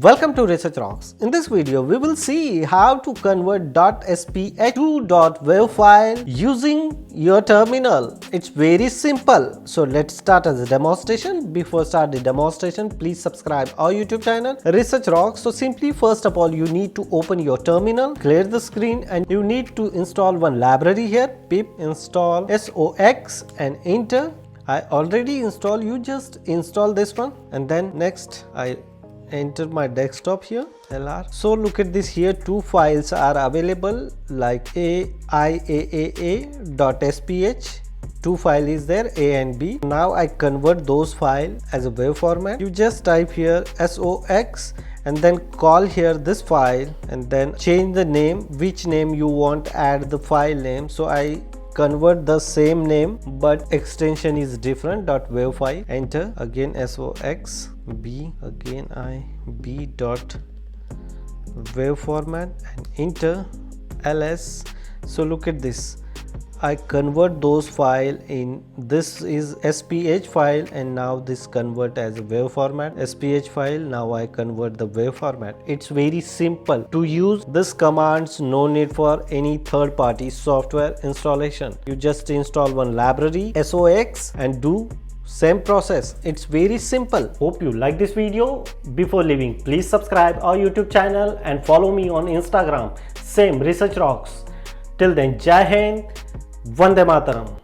Welcome to Research Rocks. In this video, we will see how to convert .sph to .wav file using your terminal. It's very simple. So let's start as a demonstration. Before start the demonstration, please subscribe our YouTube channel Research Rocks. So simply first of all, you need to open your terminal, clear the screen, and you need to install one library here. Pip install SOX and enter. I already installed. You just install this one, and then next I enter my desktop here LR. So look at this here, two files are available like aiaa.sph. Two file is there, A and B. Now I convert those file as a WAV format. You just type here SOX and then call here this file and then change the name, which name you want, add the file name. So I convert the same name but extension is different, .wav file. Enter again SOX B, again I B dot WAV format and enter ls. So look at this, I convert those file in, this is SPH file and now this convert as a WAV format. SPH file, now I convert the WAV format. It's very simple to use this commands, no need for any third party software installation. You just install one library SOX and do same process. It's very simple. Hope you like this video. Before leaving, please subscribe our YouTube channel and follow me on Instagram, same Research Rocks. Till then, Jai Hind, Vande Mataram.